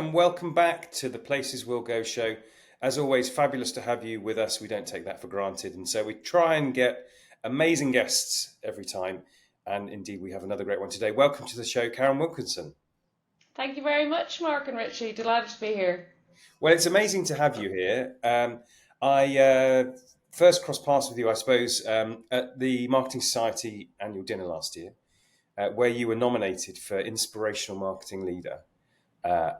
and welcome back to the Places We'll Go show. As always, fabulous to have you with us. We don't take that for granted. And so we try and get amazing guests every time. And indeed, we have another great one today. Welcome to the show, Karen Wilkinson. Thank you very much, Mark and Ritchie. Delighted to be here. Well, it's amazing to have you here. I first crossed paths with you, I suppose, at the Marketing Society annual dinner last year, where you were nominated for Inspirational Marketing Leader.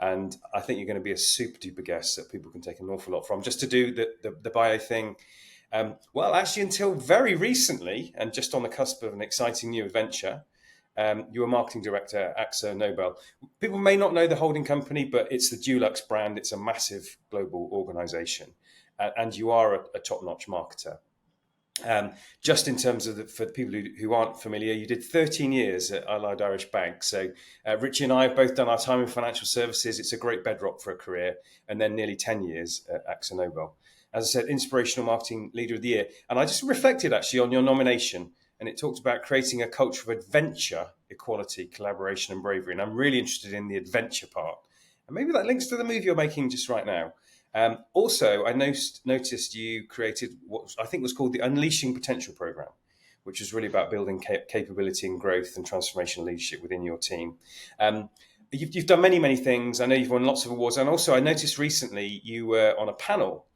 And I think you're going to be a super duper guest that people can take an awful lot from. Just to do the bio thing, well, actually until very recently, and just on the cusp of an exciting new adventure, you were marketing director at AkzoNobel. People may not know the holding company, but it's the Dulux brand. It's a massive global organization, and you are a top-notch marketer. Just in terms of for the people who aren't familiar, you did 13 years at Allied Irish Bank. So Richie and I have both done our time in financial services. It's a great bedrock for a career. And then nearly 10 years at AkzoNobel. As I said, Inspirational Marketing Leader of the Year. And I just reflected actually on your nomination, and it talked about creating a culture of adventure, equality, collaboration and bravery. And I'm really interested in the adventure part. And maybe that links to the movie you're making just right now. Also, I noticed you created what I think was called the Unleashing Potential Program, which was really about building capability and growth and transformational leadership within your team. You've done many, many things. I know you've won lots of awards. And also, I noticed recently you were on a panel,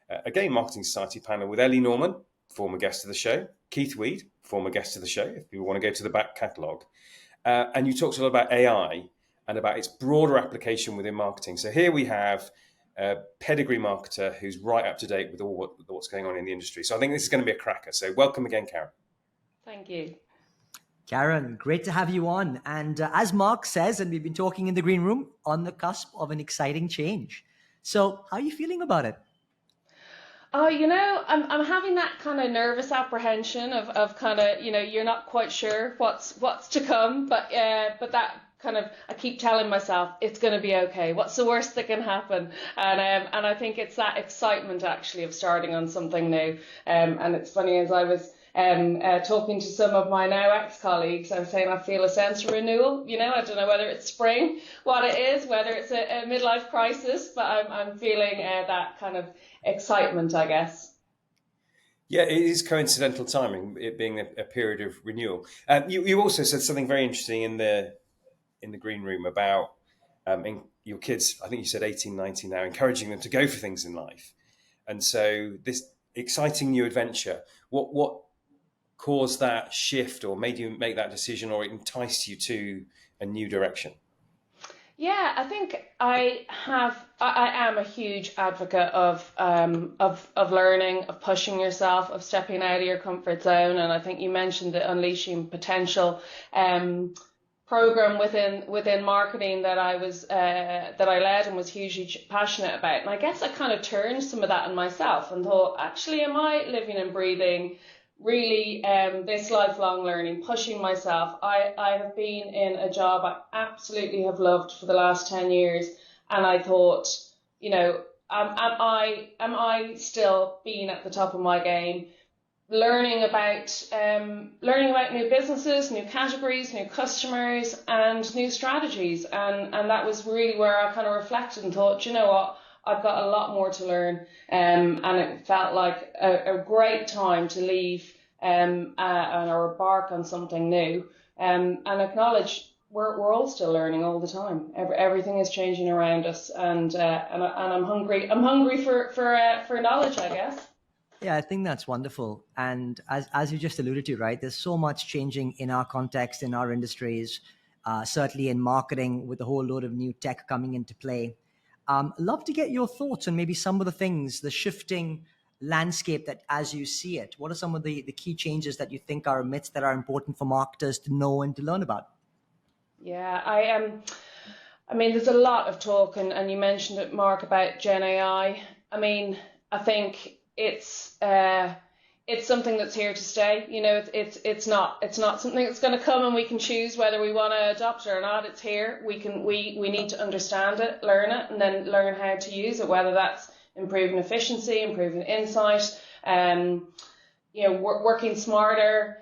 again, Marketing Society panel with Ellie Norman, former guest of the show, Keith Weed, former guest of the show, if people want to go to the back catalogue. And you talked a lot about AI and about its broader application within marketing. So here we have a pedigree marketer who's right up to date with what's going on in the industry. So I think this is going to be a cracker. So welcome again, Karen. Thank you. Karen, great to have you on. And as Mark says, and we've been talking in the green room, on the cusp of an exciting change. So how are you feeling about it? Oh, I'm having that kind of nervous apprehension of kind of, you're not quite sure what's to come, but that kind of, I keep telling myself it's going to be okay. What's the worst that can happen? And I think it's that excitement actually of starting on something new. And it's funny, as I was talking to some of my now ex-colleagues, I'm saying I feel a sense of renewal. I don't know whether it's spring, what it is, whether it's a midlife crisis, but I'm feeling that kind of excitement, I guess. Yeah, it is coincidental timing, it being a period of renewal. You also said something very interesting in the green room about in your kids, I think you said 18, 19 now, encouraging them to go for things in life. And so this exciting new adventure, what caused that shift or made you make that decision or enticed you to a new direction? Yeah, I think I am a huge advocate of learning, of pushing yourself, of stepping out of your comfort zone. And I think you mentioned the Unleashing Potential program within marketing that I led and was hugely passionate about. And I guess I kind of turned some of that on myself and thought, actually, am I living and breathing really this lifelong learning, pushing myself? I have been in a job I absolutely have loved for the last 10 years, and I thought, am I still being at the top of my game? Learning about new businesses, new categories, new customers, and new strategies, and that was really where I kind of reflected and thought, you know what, I've got a lot more to learn, and it felt like a great time to leave and or embark on something new, and acknowledge we're all still learning all the time. Everything is changing around us, and I'm hungry. I'm hungry for knowledge, I guess. Yeah, I think that's wonderful. And as you just alluded to, right, there's so much changing in our context, in our industries, certainly in marketing with a whole load of new tech coming into play. Love to get your thoughts on maybe some of the things, the shifting landscape that as you see it. What are some of the key changes that you think are amidst that are important for marketers to know and to learn about? Yeah, I mean, there's a lot of talk, and you mentioned it, Mark, about Gen AI. I mean, I think it's something that's here to stay. It's not something that's going to come and we can choose whether we want to adopt it or not. It's here. We need to understand it, learn it, and then learn how to use it. Whether that's improving efficiency, improving insight, working smarter,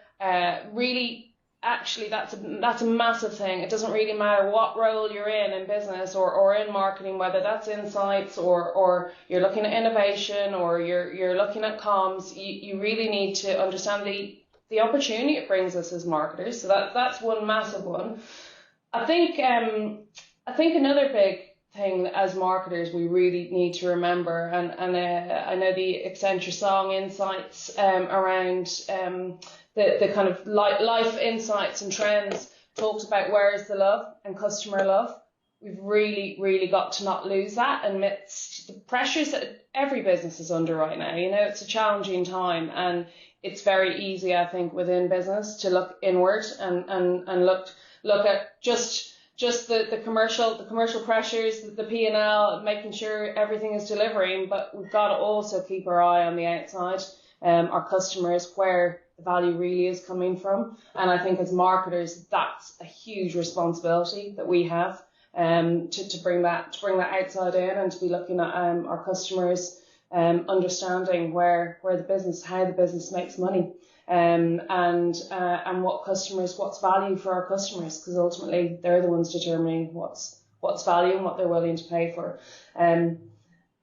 really actually that's a massive thing. It doesn't really matter what role you're in business or in marketing, whether that's insights or you're looking at innovation or you're looking at comms. You really need to understand the opportunity it brings us as marketers. So that's one massive one. I think another big thing that as marketers we really need to remember, and I know the Accenture song Insights around the kind of life insights and trends talks about where is the love and customer love. We've really got to not lose that amidst the pressures that every business is under right now. You know, it's a challenging time, and it's very easy, I think, within business to look inward and look at just the commercial pressures, the P&L, making sure everything is delivering, but we've got to also keep our eye on the outside, our customers, where the value really is coming from. And I think as marketers, that's a huge responsibility that we have, to bring that outside in and to be looking at our customers, understanding how the business makes money. And what's value for our customers, because ultimately they're the ones determining what's value and what they're willing to pay for. And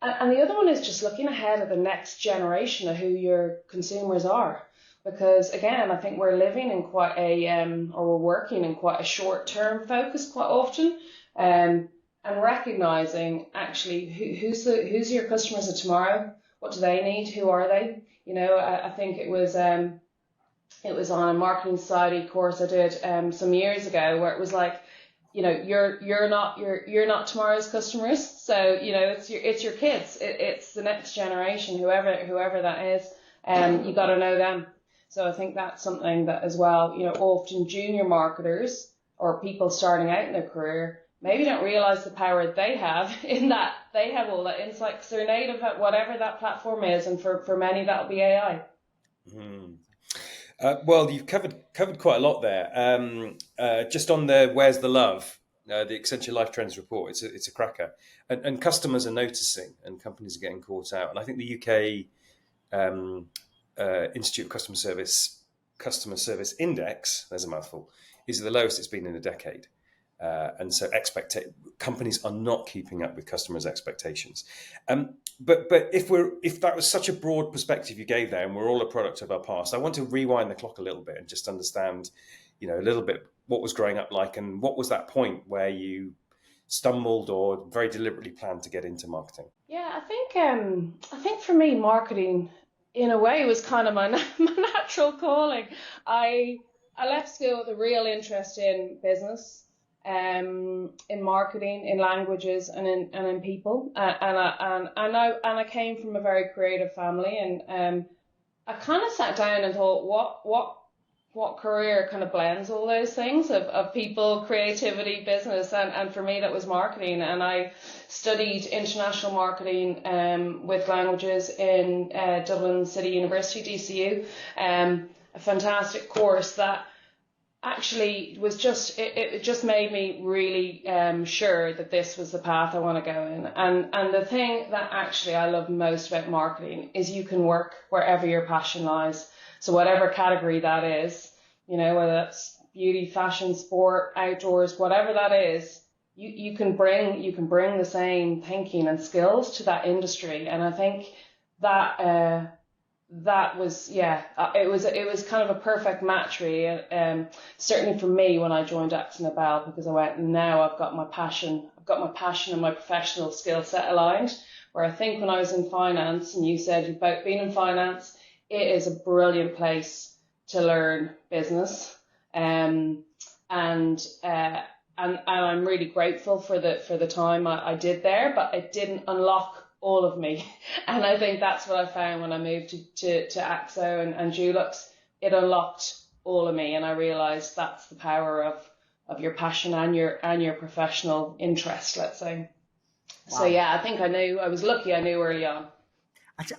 the other one is just looking ahead at the next generation of who your consumers are, because again, I think we're living in quite we're working in quite a short-term focus quite often, and recognizing actually who's your customers of tomorrow, what do they need, who are they? You know, I think it was on a marketing society course I did some years ago, where it was like, you know, you're not tomorrow's customers. So, you know, it's your kids, it's the next generation, whoever that is, you got to know them. So I think that's something that as well, you know, often junior marketers or people starting out in their career maybe don't realize the power they have in that they have all that insight because they're native at whatever that platform is, and for many that'll be AI. Mm. Well, you've covered quite a lot there. Just on the Where's the Love, the Accenture Life Trends report, it's a cracker, and customers are noticing, and companies are getting caught out. And I think the UK Institute of Customer Service Index, there's a mouthful, is the lowest it's been in a decade. And so companies are not keeping up with customers' expectations. But if that was such a broad perspective you gave there, and we're all a product of our past, I want to rewind the clock a little bit and just understand, you know, a little bit what was growing up like, and what was that point where you stumbled or very deliberately planned to get into marketing? Yeah, I think for me, marketing in a way was kind of my natural calling. I left school with a real interest in business, in marketing, in languages, and in people. And I came from a very creative family, and I kind of sat down and thought, what career kind of blends all those things of people, creativity, business, and for me that was marketing. And I studied international marketing with languages in Dublin City University, DCU, a fantastic course that actually was it just made me really sure that this was the path I want to go in. And the thing that actually I love most about marketing is you can work wherever your passion lies. So whatever category that is, you know, whether that's beauty, fashion, sport, outdoors, whatever that is, you can bring the same thinking and skills to that industry. And I think that that was, it was kind of a perfect match, really. Certainly for me when I joined AkzoNobel, because I went, now I've got my passion and my professional skill set aligned. Where I think when I was in finance, and you said you've both been in finance, it is a brilliant place to learn business, and I'm really grateful for the time I did there, but it didn't unlock all of me. And I think that's what I found when I moved to Akzo and Dulux. It unlocked all of me, and I realized that's the power of your passion and your professional interest, let's say. Wow. So yeah, I think I was lucky. I knew early on.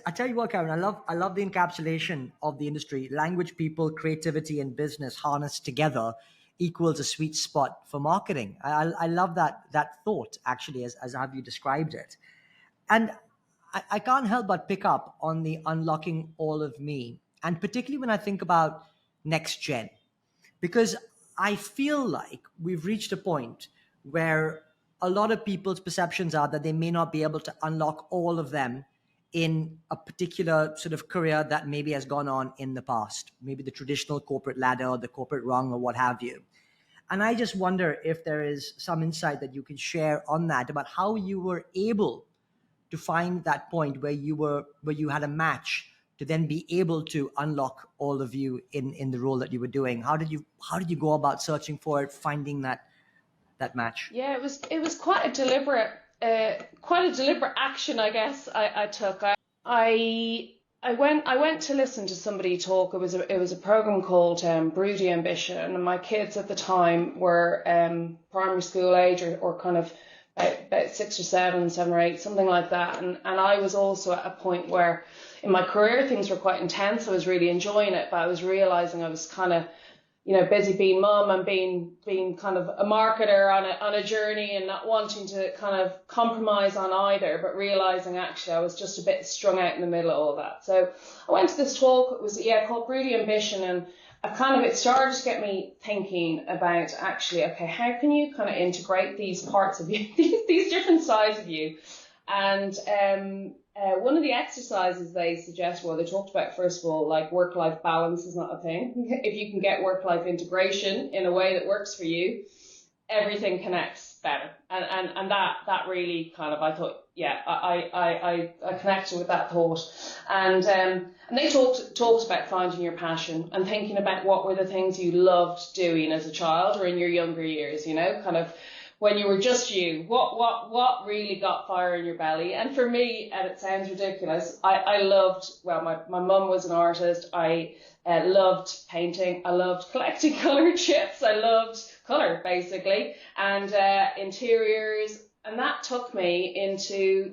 I tell you what, Karen, I love the encapsulation of the industry. Language, people, creativity, and business harnessed together equals a sweet spot for marketing. I love that thought, actually, as have you described it. And I can't help but pick up on the unlocking all of me, and particularly when I think about next gen, because I feel like we've reached a point where a lot of people's perceptions are that they may not be able to unlock all of them in a particular sort of career that maybe has gone on in the past, maybe the traditional corporate ladder or the corporate rung or what have you. And I just wonder if there is some insight that you can share on that, about how you were able to find that point where you had a match to then be able to unlock all of you in the role that you were doing. How did you go about searching for it, finding that match? Yeah, it was quite a deliberate action, I guess. I took. I went to listen to somebody talk. It was a program called Broody Ambition, and my kids at the time were primary school age, or kind of about 6 or 7 or 8, something like that. And I was also at a point where in my career things were quite intense. I was really enjoying it, but I was realizing I was kind of, busy being mum and being kind of a marketer on a journey, and not wanting to kind of compromise on either, but realizing actually I was just a bit strung out in the middle of all that. So I went to this talk. It was called Broody Ambition, and it started to get me thinking about, actually, okay, how can you kind of integrate these parts of you, these different sides of you? And one of the exercises they suggested, well, they talked about, first of all, like work-life balance is not a thing. If you can get work-life integration in a way that works for you, everything connects better. And that really kind of, I thought, yeah, I connected with that thought. And they talked about finding your passion and thinking about what were the things you loved doing as a child or in your younger years, kind of when you were just you, what really got fire in your belly. And for me, and it sounds ridiculous, I loved, well, my mum was an artist. I loved painting. I loved collecting colour chips. I loved colour, basically, and interiors. And that took me into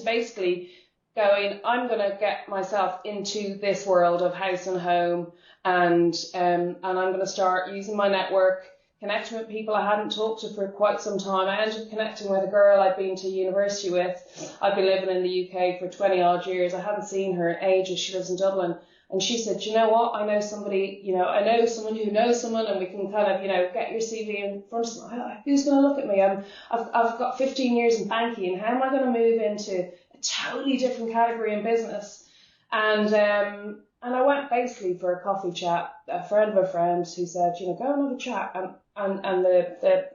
basically going, I'm going to get myself into this world of house and home, and I'm going to start using my network, connecting with people I hadn't talked to for quite some time. I ended up connecting with a girl I'd been to university with. I'd been living in the UK for 20 odd years. I hadn't seen her in ages. She lives in Dublin. And she said, you know what, I know somebody, I know someone who knows someone, and we can kind of, get your CV in front of someone. Who's going to look at me? I've got 15 years in banking. How am I going to move into a totally different category in business? And I went basically for a coffee chat. A friend of a friend who said, go and have a chat. And the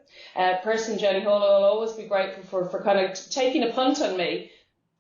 person, Jenny Hall, will always be grateful for kind of taking a punt on me.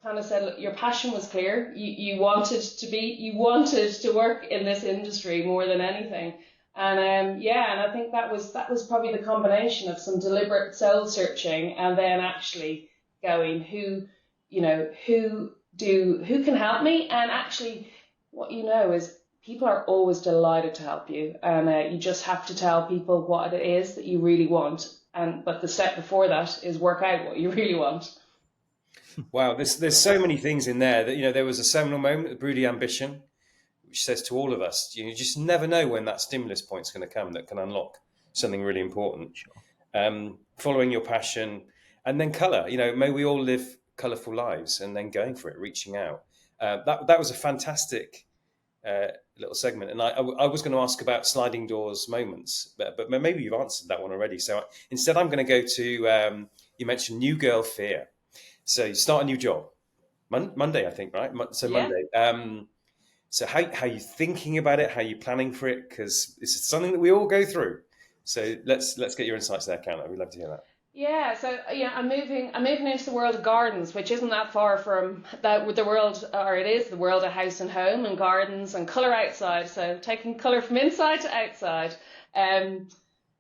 Kind of said, look, your passion was clear. You wanted to work in this industry more than anything. And and I think that was probably the combination of some deliberate soul searching, and then actually going, who can help me? And actually what is people are always delighted to help you, and you just have to tell people what it is that you really want. But the step before that is work out what you really want. Wow, there's so many things in there that, there was a seminal moment, the Broody Ambition, which says to all of us, you just never know when that stimulus point's going to come that can unlock something really important. Sure. Following your passion, and then colour. May we all live colourful lives, and then going for it, reaching out. That was a fantastic little segment, and I was going to ask about sliding doors moments, but maybe you've answered that one already. So instead, I'm going to go to you mentioned new girl fear. So you start a new job, Monday, I think, right? So Yeah. Monday. So how are you thinking about it? How are you planning for it? Because it's something that we all go through. So let's get your insights there, Karen. We'd love to hear that. Yeah, so I'm moving into the world of gardens, which isn't that far from that with the world, or it is the world of house and home and gardens and colour outside. So taking colour from inside to outside.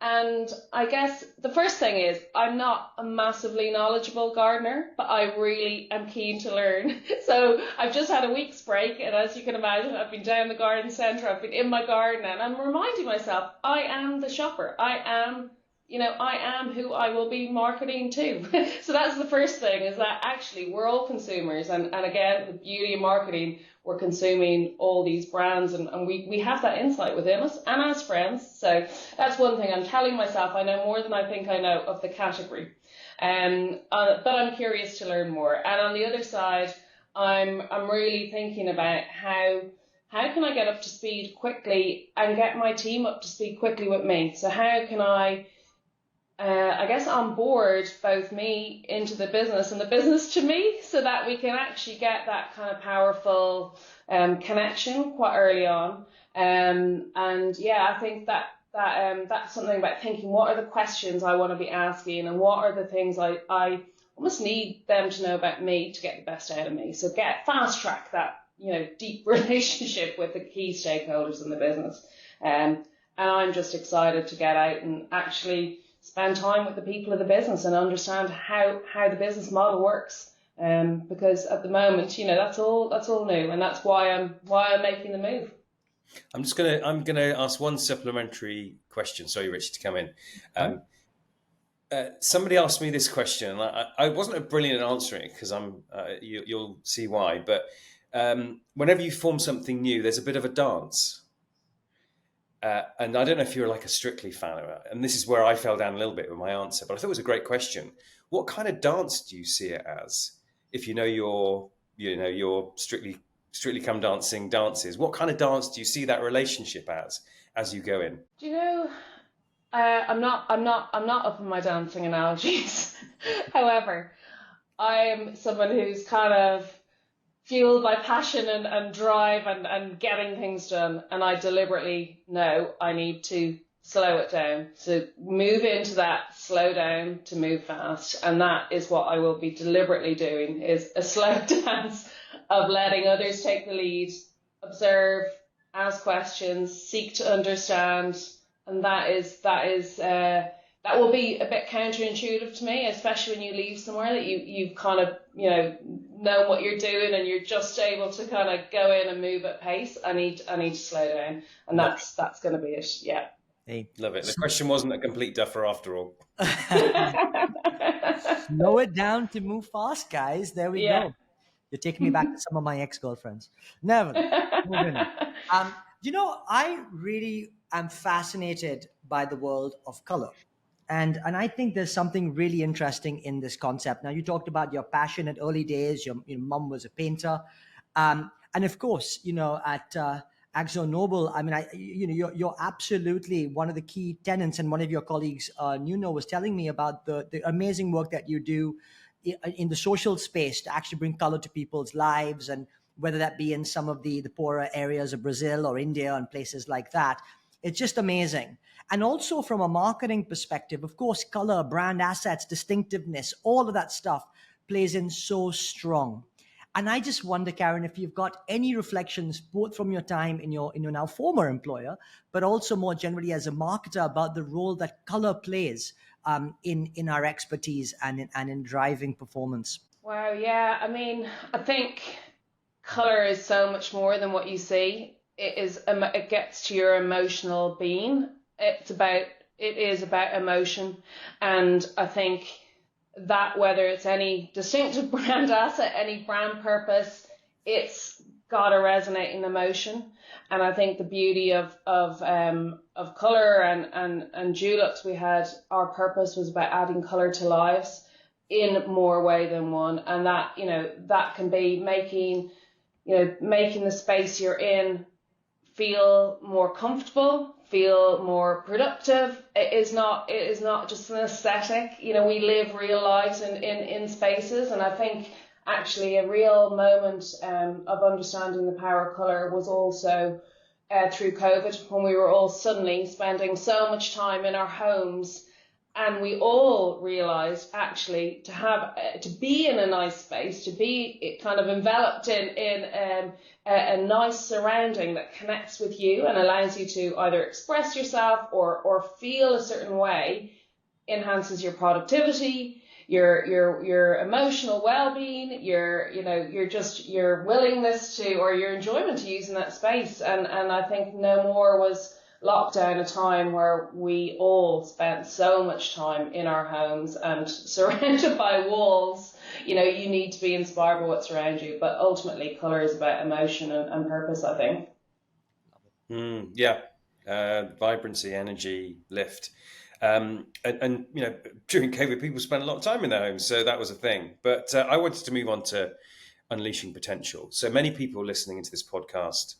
And I guess the first thing is, I'm not a massively knowledgeable gardener, but I really am keen to learn. So I've just had a week's break, and as you can imagine, I've been down the garden centre, I've been in my garden, and I'm reminding myself, I am the shopper. I am who I will be marketing to. So that's the first thing, is that actually we're all consumers. And again, the beauty of marketing, we're consuming all these brands, and we have that insight within us and as friends. So that's one thing. I'm telling myself I know more than I think I know of the category. But I'm curious to learn more. And on the other side, I'm really thinking about how can I get up to speed quickly and get my team up to speed quickly with me? So how can I guess, on board both me into the business and the business to me, so that we can actually get that kind of powerful connection quite early on. And yeah, I think that's something about thinking, what are the questions I want to be asking, and what are the things I almost need them to know about me to get the best out of me. So fast track that, deep relationship with the key stakeholders in the business. And I'm just excited to get out and actually spend time with the people of the business and understand how the business model works. Because at the moment, that's all new, and that's why I'm making the move. I'm gonna ask one supplementary question. Sorry, Richie, to come in. Somebody asked me this question, and I wasn't brilliant at answering it, because you'll see why. But whenever you form something new, there's a bit of a dance. And I don't know if you're like a Strictly fan of it. And this is where I fell down a little bit with my answer, but I thought it was a great question. What kind of dance do you see it as? If your Strictly Come Dancing dances, what kind of dance do you see that relationship as you go in? Do you know? I'm not up on my dancing analogies. However, I'm someone who's kind of fueled by passion and drive and getting things done. And I deliberately know I need to slow it down. So move into that slow down to move fast. And that is what I will be deliberately doing, is a slow dance of letting others take the lead, observe, ask questions, seek to understand. And that will be a bit counterintuitive to me, especially when you leave somewhere that you've kind of, know what you're doing, and you're just able to kind of go in and move at pace. I need to slow down, and that's going to be it. Yeah. Hey. Love it. The question wasn't a complete duffer after all. Slow it down to move fast, guys. There we go. You're taking me back to some of my ex-girlfriends. Never. I really am fascinated by the world of color. And I think there's something really interesting in this concept. Now, you talked about your passion at early days. Your mom was a painter. And of course, at AkzoNobel, I mean, you're absolutely one of the key tenants. And one of your colleagues, Nuno, was telling me about the amazing work that you do in the social space to actually bring color to people's lives, and whether that be in some of the poorer areas of Brazil or India and places like that. It's just amazing. And also from a marketing perspective, of course, color, brand assets, distinctiveness, all of that stuff plays in so strong. And I just wonder, Karen, if you've got any reflections, both from your time in your now former employer, but also more generally as a marketer, about the role that color plays in our expertise and in driving performance. Wow, yeah. I mean, I think color is so much more than what you see. It gets to your emotional being. It is about emotion, and I think that whether it's any distinctive brand asset, any brand purpose, it's got to resonate in emotion. And I think the beauty of color and Dulux, our purpose was about adding color to lives in more way than one, and that can be making the space you're in feel more comfortable, feel more productive. It is not just an aesthetic. We live real lives in spaces, and I think actually a real moment of understanding the power of colour was also through COVID, when we were all suddenly spending so much time in our homes, and we all realised actually to be in a nice space, to be kind of enveloped in a nice surrounding that connects with you and allows you to either express yourself or feel a certain way, enhances your productivity, your emotional well-being, your willingness to, or your enjoyment to use in that space. And I think no more was lockdown a time where we all spent so much time in our homes and surrounded by walls. You need to be inspired by what's around you, but ultimately colour is about emotion and purpose, I think. Vibrancy, energy, lift. And during COVID, people spent a lot of time in their homes, so that was a thing. But I wanted to move on to unleashing potential. So many people listening into this podcast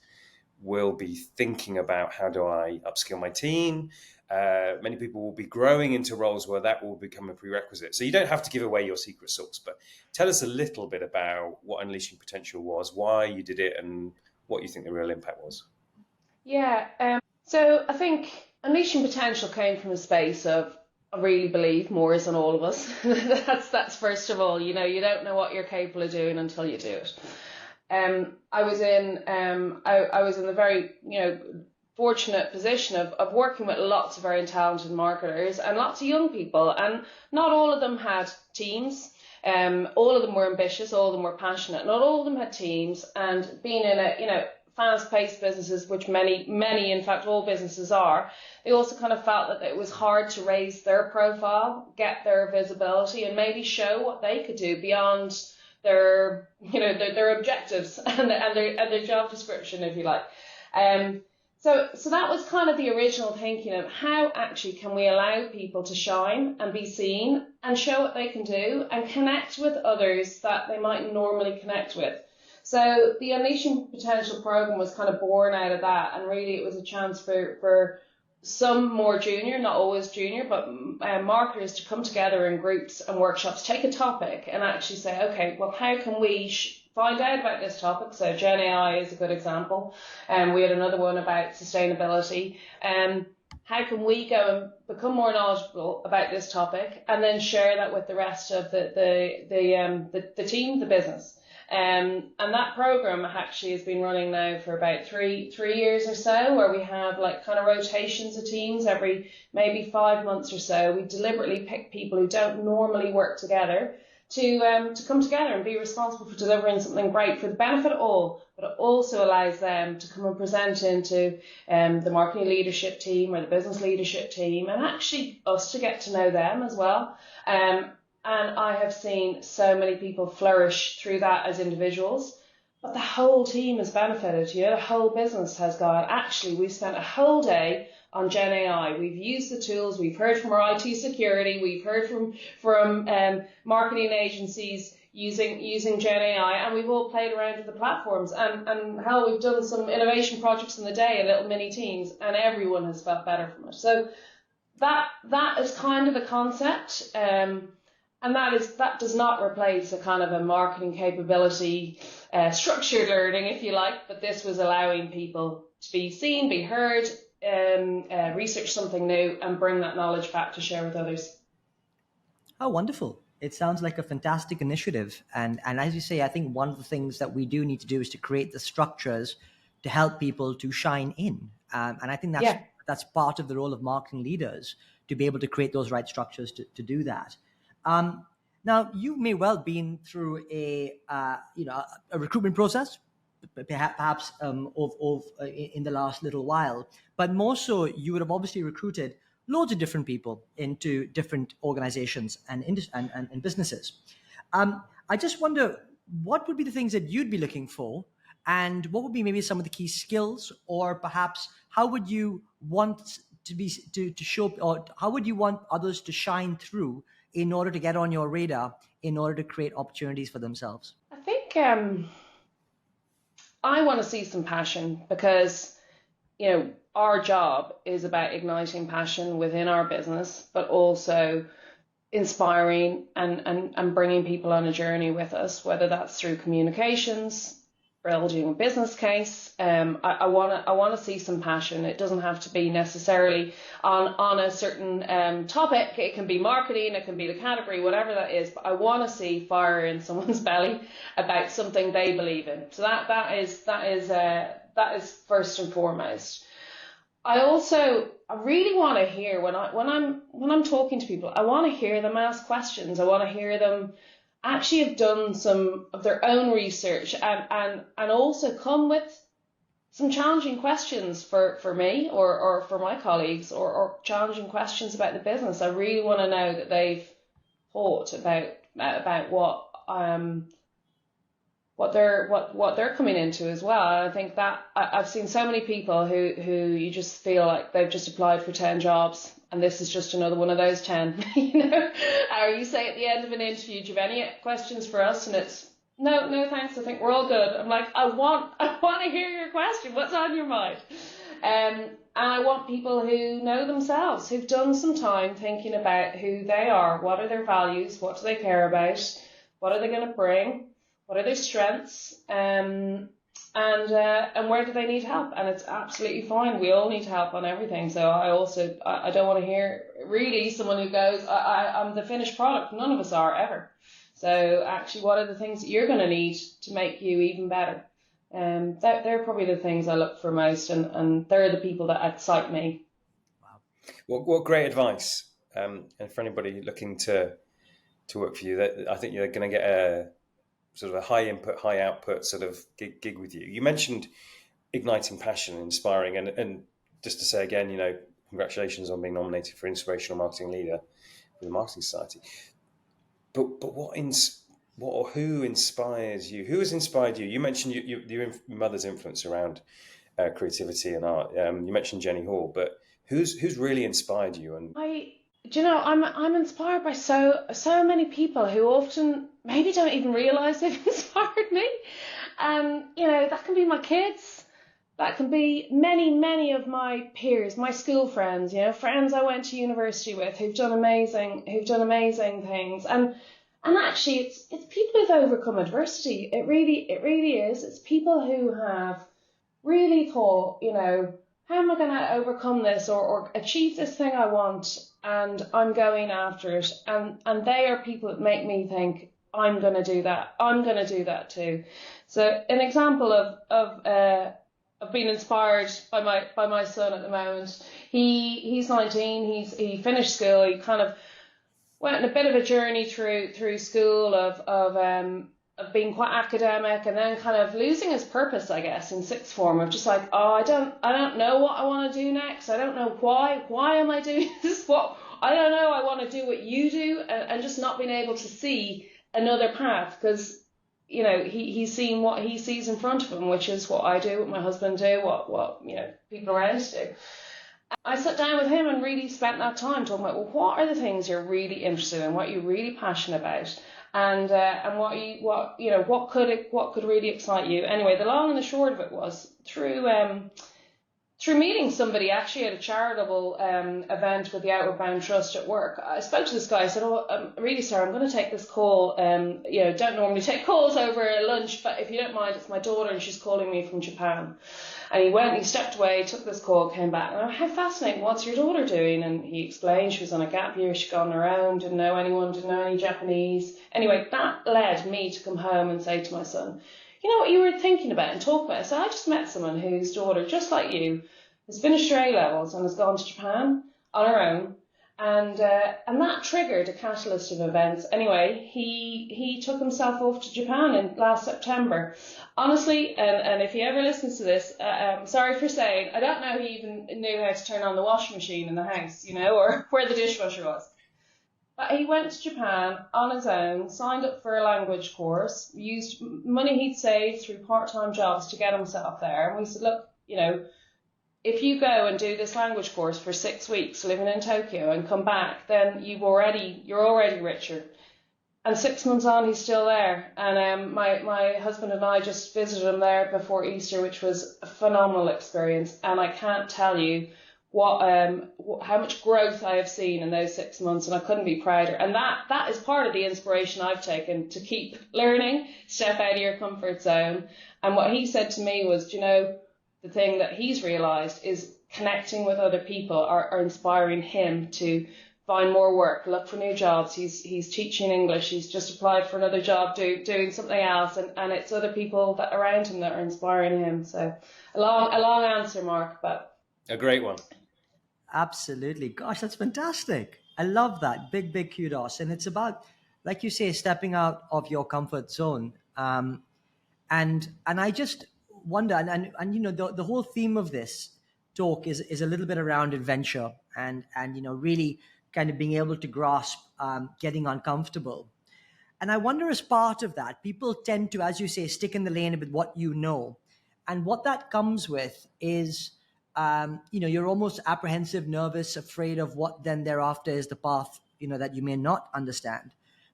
will be thinking about, how do I upskill my team? Many people will be growing into roles where that will become a prerequisite. So you don't have to give away your secret sauce, but tell us a little bit about what Unleashing Potential was, why you did it, and what you think the real impact was. Yeah. So I think unleashing potential came from a space of I really believe more is in all of us. That's first of all. You don't know what you're capable of doing until you do it. I was in the very fortunate position of working with lots of very talented marketers and lots of young people, and not all of them had teams. All of them were ambitious, all of them were passionate. Not all of them had teams, and being in a fast-paced businesses, which many, in fact, all businesses are, they also kind of felt that it was hard to raise their profile, get their visibility, and maybe show what they could do beyond their objectives and their job description, if you like. So that was kind of the original thinking of how actually can we allow people to shine and be seen and show what they can do and connect with others that they might normally connect with. So the Unleashing Potential program was kind of born out of that, and really it was a chance for some more junior, not always junior, but marketers to come together in groups and workshops, take a topic and actually say, okay, well, how can we find out about this topic? So Gen AI is a good example. We had another one about sustainability. How can we go and become more knowledgeable about this topic and then share that with the rest of the team, the business? And that program actually has been running now for about three years or so, where we have like kind of rotations of teams every maybe 5 months or so. We deliberately pick people who don't normally work together to come together and be responsible for delivering something great for the benefit of all, but it also allows them to come and present into the marketing leadership team or the business leadership team, and actually us to get to know them as well. And I have seen so many people flourish through that as individuals, but the whole team has benefited. The whole business has gone, actually, we've spent a whole day on Gen AI. We've used the tools. We've heard from our IT security. We've heard from marketing agencies using Gen AI, and we've all played around with the platforms. And hell, we've done some innovation projects in the day in little mini teams, and everyone has felt better from it. So that is kind of the concept. And that does not replace a kind of a marketing capability, structured learning, if you like, but this was allowing people to be seen, be heard, research something new, and bring that knowledge back to share with others. Oh, wonderful. It sounds like a fantastic initiative. And as you say, I think one of the things that we do need to do is to create the structures to help people to shine in. And I think that's part of the role of marketing leaders, to be able to create those right structures to do that. Now, you may well been through a recruitment process, perhaps in the last little while, but more so, you would have obviously recruited loads of different people into different organizations and businesses. I just wonder, what would be the things that you'd be looking for, and what would be maybe some of the key skills, or perhaps how would you want to show, or how would you want others to shine through in order to get on your radar, in order to create opportunities for themselves? I think I want to see some passion, because our job is about igniting passion within our business, but also inspiring and bringing people on a journey with us, whether that's through communications, building a business case. I want to see some passion. It doesn't have to be necessarily on a certain topic. It can be marketing, it can be the category, whatever that is. But I want to see fire in someone's belly about something they believe in. So that is first and foremost. I really want to hear when I'm talking to people. I want to hear them ask questions. I want to hear them actually have done some of their own research and also come with some challenging questions for me or for my colleagues, or challenging questions about the business. I really want to know that they've thought about what they're coming into as well. And I think that I've seen so many people who you just feel like they've just applied for 10 jobs, and this is just another one of those 10. Or you say at the end of an interview, do you have any questions for us? And it's, No, thanks. I think we're all good. I'm like, I want to hear your question. What's on your mind? And I want people who know themselves, who've done some time thinking about who they are, what are their values, what do they care about, what are they going to bring, what are their strengths, and where do they need help? And it's absolutely fine. We all need help on everything. So I don't want to hear really someone who goes, I'm the finished product. None of us are ever. So actually, what are the things that you're going to need to make you even better? They're probably the things I look for most, and they're the people that excite me. Wow. What great advice. And for anybody looking to work for you, I think you're going to get a sort of a high input, high output sort of gig with you. You mentioned igniting passion, inspiring, and just to say again, congratulations on being nominated for Inspirational Marketing Leader for the Marketing Society. But who inspires you? Who has inspired you? You mentioned your mother's influence around creativity and art. You mentioned Jenny Hall, but who's really inspired you? And I'm inspired by so many people who often maybe don't even realise they've inspired me. That can be my kids. That can be many of my peers, my school friends, friends I went to university with who've done amazing things. And actually it's people who've overcome adversity. It really is. It's people who have really thought, how am I going to overcome this or achieve this thing I want, and I'm going after it. And they are people that make me think, I'm going to do that. I'm going to do that too. So an example of being inspired by my son at the moment. He's 19. He finished school. He kind of went on a bit of a journey through school of being quite academic, and then kind of losing his purpose, I guess, in sixth form, of just like, I don't know what I want to do next. I don't know why am I doing this? I don't know. I want to do what you do, and just not being able to see another path, because he's seen what he sees in front of him, which is what I do, what my husband do, what people around us do. I sat down with him and really spent that time talking about, well, what are the things you're really interested in, what you're really passionate about, and what could really excite you. Anyway, the long and the short of it was through meeting somebody actually at a charitable event with the Outward Bound Trust at work. I spoke to this guy. I said, I'm really sorry, I'm going to take this call. Don't normally take calls over lunch, but if you don't mind, it's my daughter and she's calling me from Japan. And he stepped away, took this call, came back. And I went, how fascinating, what's your daughter doing? And he explained she was on a gap year, she'd gone on her own, didn't know anyone, didn't know any Japanese. Anyway, that led me to come home and say to my son, you know what you were thinking about and talking about? So I just met someone whose daughter, just like you, has finished her A-levels and has gone to Japan on her own. And that triggered a catalyst of events. Anyway, he took himself off to Japan in last September. Honestly, and if he ever listens to this, sorry for saying, I don't know he even knew how to turn on the washing machine in the house, or where the dishwasher was. But he went to Japan on his own, signed up for a language course, used money he'd saved through part-time jobs to get himself there. And we said, look, if you go and do this language course for 6 weeks living in Tokyo and come back, then you're already richer. And 6 months on, he's still there. And my husband and I just visited him there before Easter, which was a phenomenal experience. And I can't tell you how much growth I have seen in those 6 months, and I couldn't be prouder. And that is part of the inspiration I've taken to keep learning, step out of your comfort zone. And what he said to me was, the thing that he's realised is connecting with other people are inspiring him to find more work, look for new jobs. He's teaching English. He's just applied for another job doing something else, and it's other people that around him that are inspiring him. So a long answer, Mark, but a great one. Absolutely. Gosh, that's fantastic. I love that. Big kudos. And it's about, like you say, stepping out of your comfort zone. And I just wonder, and the whole theme of this talk is a little bit around adventure and really kind of being able to grasp getting uncomfortable. And I wonder, as part of that, people tend to, as you say, stick in the lane with what you know. And what that comes with is you're almost apprehensive, nervous, afraid of what then thereafter is the path, that you may not understand.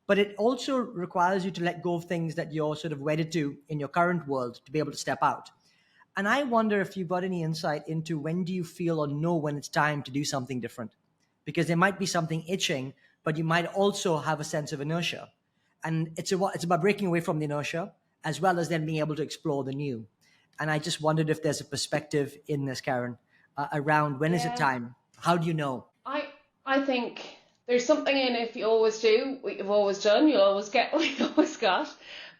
but it also requires you to let go of things that you're sort of wedded to in your current world to be able to step out. And I wonder if you've got any insight into when do you feel or know when it's time to do something different? Because there might be something itching, but you might also have a sense of inertia. And it's about breaking away from the inertia as well as then being able to explore the new. And I just wondered if there's a perspective in this, Karen, around when is it Yeah, time? How do you know? I think there's something in if you always do what you've always done, you'll always get what you've always got.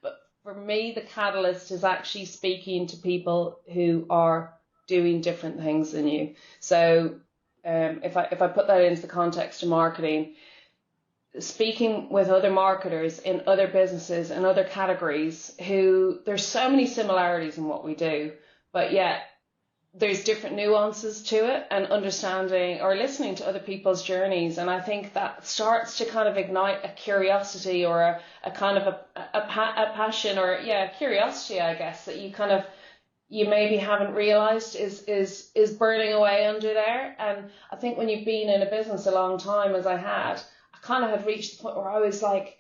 But for me, the catalyst is actually speaking to people who are doing different things than you. So if I put that into the context of marketing, speaking with other marketers in other businesses and other categories who there's so many similarities in what we do, but yet there's different nuances to it, and understanding or listening to other people's journeys. And I think that starts to kind of ignite a curiosity or a kind of a passion or curiosity, I guess, that you maybe haven't realized is burning away under there. And I think when you've been in a business a long time, as I had, I kind of had reached the point where I was like,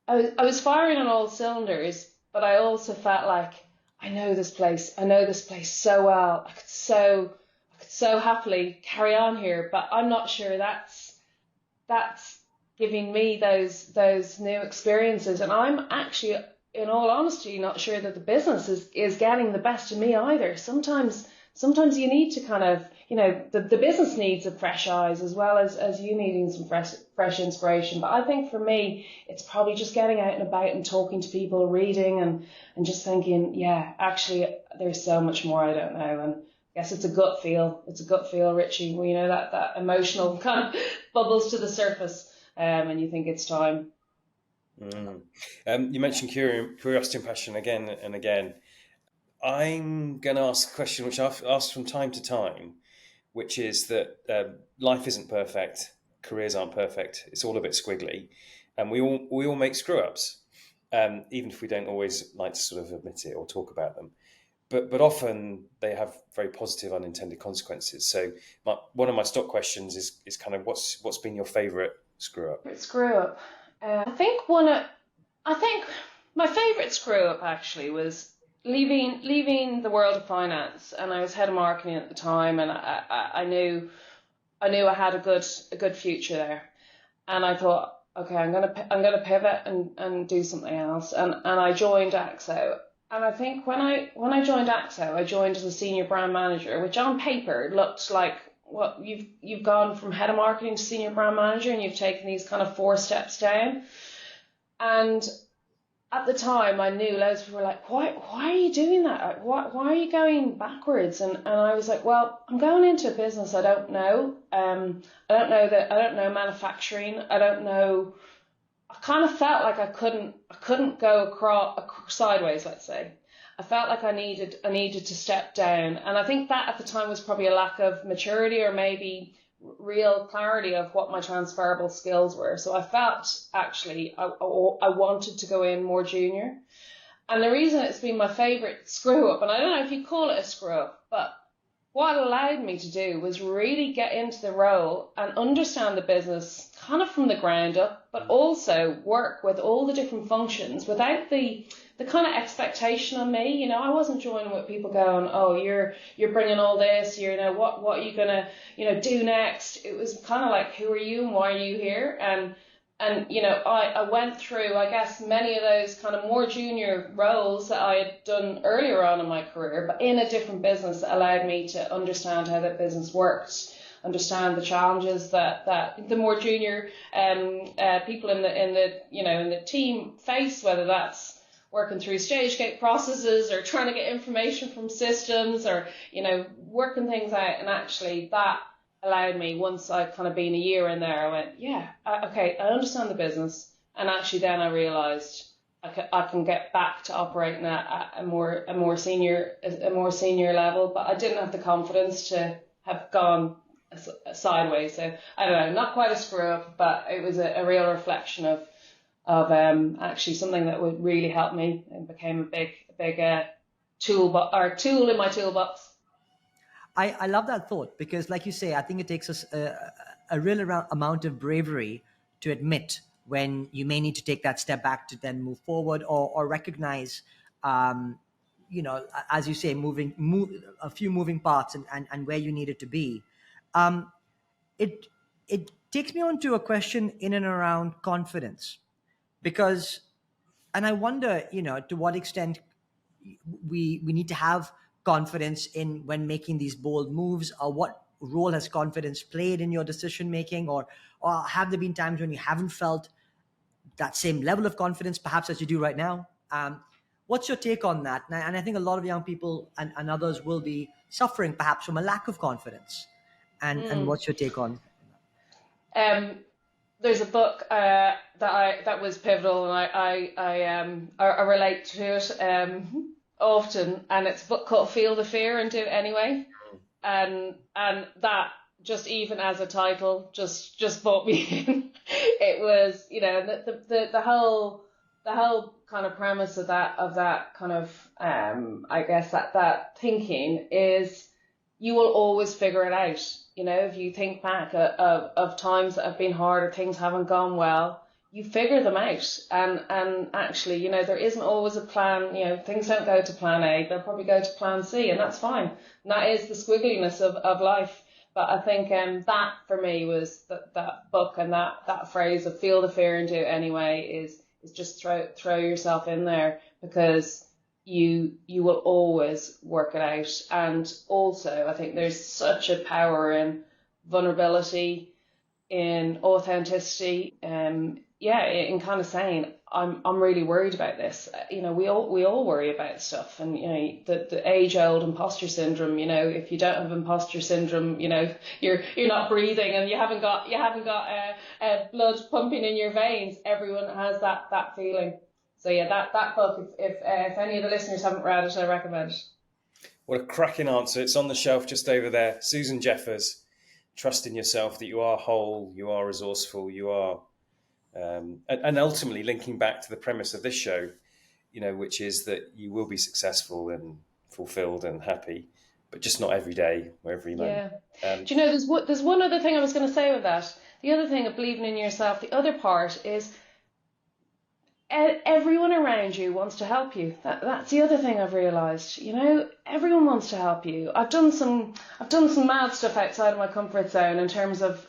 I was firing on all cylinders, but I also felt like I know this place. I know this place so well. I could so happily carry on here, but I'm not sure that's giving me those new experiences. And I'm actually, in all honesty, not sure that the business is getting the best of me either. Sometimes you need to kind of, the business needs a fresh eyes as well as you needing some fresh inspiration. But I think for me, it's probably just getting out and about and talking to people, reading and just thinking, yeah, actually, there's so much more I don't know. And I guess it's a gut feel. It's a gut feel, Richie. Well, that emotional kind of bubbles to the surface, and you think it's time. Mm. You mentioned curiosity and passion again and again. I'm going to ask a question which I've asked from time to time, which is that life isn't perfect, careers aren't perfect. It's all a bit squiggly, and we all make screw ups, even if we don't always like to sort of admit it or talk about them. But often they have very positive unintended consequences. So one of my stock questions is kind of what's been your favourite screw up? Screw up. I think my favourite screw up actually was leaving the world of finance, and I was head of marketing at the time, and I knew I had a good future there, and I thought, okay, I'm gonna pivot and do something else, and I joined AkzoNobel. And I think when I joined AkzoNobel, I joined as a senior brand manager, which on paper looked like what you've gone from head of marketing to senior brand manager, and you've taken these kind of 4 steps down. And at the time, I knew loads of people were like, why are you doing that? Like, why are you going backwards? And I was like, well, I'm going into a business I don't know. I don't know manufacturing. I don't know. I kind of felt like I couldn't go across sideways, let's say. I felt like I needed to step down, and I think that at the time was probably a lack of maturity or maybe real clarity of what my transferable skills were. So I felt actually I wanted to go in more junior. And the reason it's been my favourite screw up, and I don't know if you call it a screw up, but what it allowed me to do was really get into the role and understand the business kind of from the ground up, but also work with all the different functions without the kind of expectation on me. I wasn't joining with people going, oh, you're bringing all this, what are you gonna, do next? It was kind of like, who are you and why are you here? And I went through, I guess, many of those kind of more junior roles that I had done earlier on in my career, but in a different business that allowed me to understand how that business worked, understand the challenges that the more junior people in the team face, whether that's working through stage gate processes or trying to get information from systems or working things out. And actually that allowed me, once I'd kind of been a year in there, I went, okay, I understand the business. And actually then I realized I can get back to operating at a more senior level, but I didn't have the confidence to have gone sideways. So I don't know, not quite a screw up, but it was a real reflection of actually something that would really help me, and became a big tool in my toolbox. I love that thought because, like you say, I think it takes us a real amount of bravery to admit when you may need to take that step back to then move forward, or recognize, as you say, a few moving parts, and where you needed to be. Um, it it takes me on to a question in and around confidence, because, and I wonder, to what extent we need to have confidence in when making these bold moves, or what role has confidence played in your decision making, or have there been times when you haven't felt that same level of confidence perhaps as you do right now? What's your take on that? And I think a lot of young people and others will be suffering perhaps from a lack of confidence, and what's your take on? Um, there's a book that was pivotal, and I relate to it often, and it's a book called Feel the Fear and Do It Anyway, and that, just even as a title, just brought me in. It was, the whole kind of premise of that kind of I guess that thinking is, you will always figure it out. If you think back of times that have been hard, or things haven't gone well, you figure them out. And actually, there isn't always a plan. Things don't go to plan A, they'll probably go to plan C, and that's fine. And that is the squiggliness of life. But I think that for me was that book, and that phrase of feel the fear and do it anyway is just throw yourself in there, because you will always work it out. And also, I think there's such a power in vulnerability, in authenticity, in kind of saying, I'm really worried about this. We all worry about stuff, and the age old imposter syndrome. If you don't have imposter syndrome, you're not breathing, and you haven't got blood pumping in your veins. Everyone has that feeling. So yeah, that book, if any of the listeners haven't read it, I recommend it. What a cracking answer. It's on the shelf just over there. Susan Jeffers, trust in yourself, that you are whole, you are resourceful, you are, and ultimately linking back to the premise of this show, which is that you will be successful and fulfilled and happy, but just not every day or every moment. Yeah. Do you know, there's one other thing I was going to say with that. The other thing of believing in yourself, the other part is, everyone around you wants to help you. That's the other thing I've realised. Everyone wants to help you. I've done some mad stuff outside of my comfort zone in terms of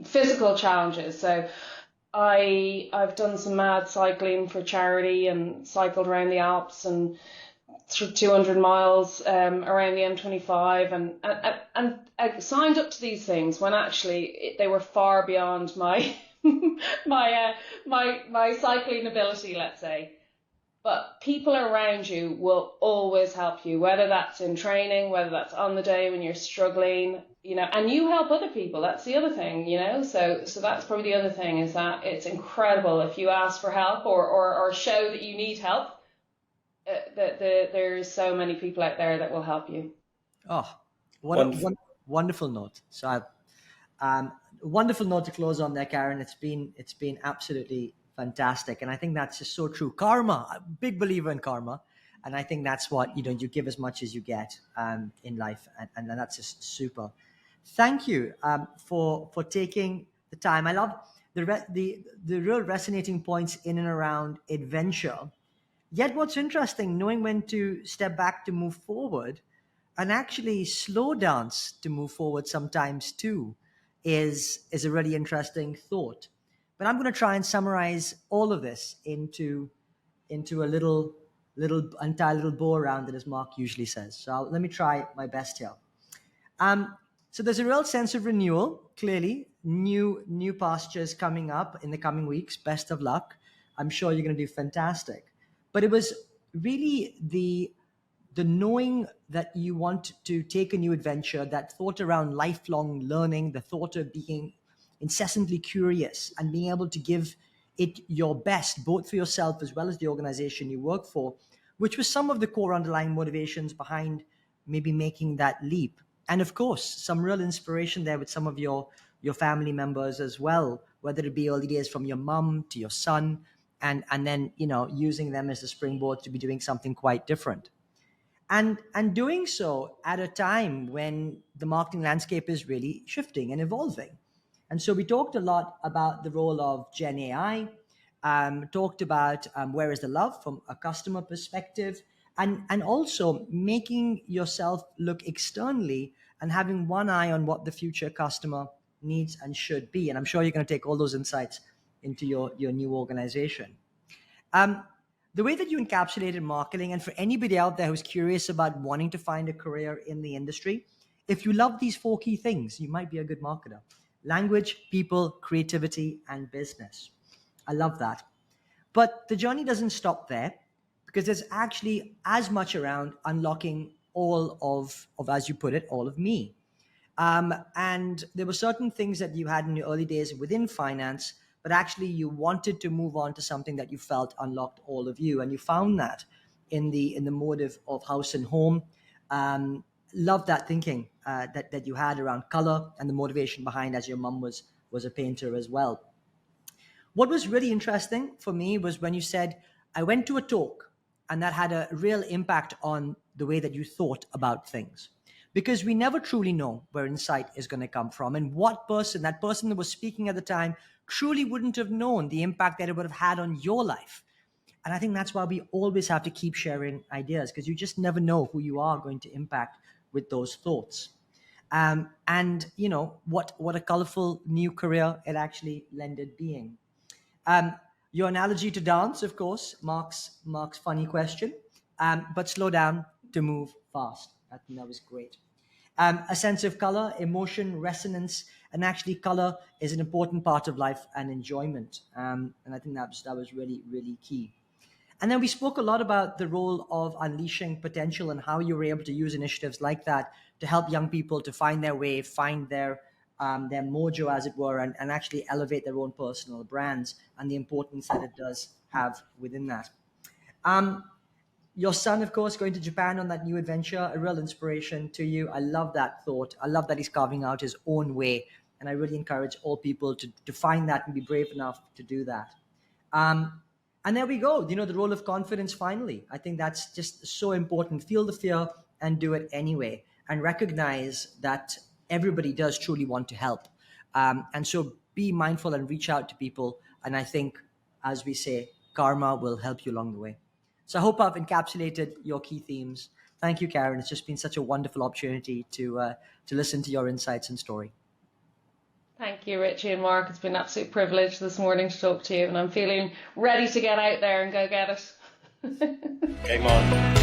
physical challenges. So I've done some mad cycling for charity, and cycled around the Alps and 200 miles around the M25, and I signed up to these things when actually they were far beyond my my cycling ability, let's say. But people around you will always help you, whether that's in training, whether that's on the day when you're struggling, and you help other people. That's the other thing, so that's probably the other thing, is that it's incredible if you ask for help, or show that you need help, that there's so many people out there that will help you. Oh, what a wonderful note. So wonderful note to close on there, Karen. It's been absolutely fantastic, and I think that's just so true. Karma, I'm a big believer in karma, and I think that's what you give as much as you get in life, and that's just super. Thank you for taking the time. I love the real resonating points in and around adventure. Yet, what's interesting, knowing when to step back to move forward, and actually slow dance to move forward sometimes too, is a really interesting thought. But I'm going to try and summarize all of this into a little entire little bow around it, as Mark usually says. So let me try my best here. So there's a real sense of renewal. Clearly, new pastures coming up in the coming weeks. Best of luck. I'm sure you're going to do fantastic. But it was really the knowing that you want to take a new adventure, that thought around lifelong learning, the thought of being incessantly curious and being able to give it your best, both for yourself as well as the organization you work for, which was some of the core underlying motivations behind maybe making that leap. And of course, some real inspiration there with some of your family members as well, whether it be early days from your mum to your son, and then using them as a springboard to be doing something quite different. And doing so at a time when the marketing landscape is really shifting and evolving. And so we talked a lot about the role of Gen AI, talked about where is the love from a customer perspective, and also making yourself look externally and having one eye on what the future customer needs and should be. And I'm sure you're going to take all those insights into your new organization. The way that you encapsulated marketing, and for anybody out there who's curious about wanting to find a career in the industry, if you love these 4 key things, you might be a good marketer: language, people, creativity, and business. I love that. But the journey doesn't stop there, because there's actually as much around unlocking all of, as you put it, all of me. And there were certain things that you had in your early days within finance, but actually you wanted to move on to something that you felt unlocked all of you. And you found that in the motive of house and home. Love that thinking that you had around color and the motivation behind, as your mum was a painter as well. What was really interesting for me was when you said, I went to a talk and that had a real impact on the way that you thought about things. Because we never truly know where insight is going to come from, and what that person that was speaking at the time truly wouldn't have known the impact that it would have had on your life. And I think that's why we always have to keep sharing ideas, because you just never know who you are going to impact with those thoughts. And you know what a colorful new career it actually lended being. Your analogy to dance, of course, Mark's funny question, but slow down to move fast. I think that was great. A sense of color, emotion, resonance, and actually color is an important part of life and enjoyment. And I think that was really, really key. And then we spoke a lot about the role of unleashing potential and how you were able to use initiatives like that to help young people to find their way, find their mojo, as it were, and actually elevate their own personal brands, and the importance that it does have within that. Your son, of course, going to Japan on that new adventure, a real inspiration to you. I love that thought. I love that he's carving out his own way. And I really encourage all people to find that and be brave enough to do that. And there we go. You know, the role of confidence, finally. I think that's just so important. Feel the fear and do it anyway. And recognize that everybody does truly want to help. And so be mindful and reach out to people. And I think, as we say, karma will help you along the way. So I hope I've encapsulated your key themes. Thank you, Karen. It's just been such a wonderful opportunity to listen to your insights and story. Thank you, Richie and Mark. It's been an absolute privilege this morning to talk to you, and I'm feeling ready to get out there and go get it. Game on.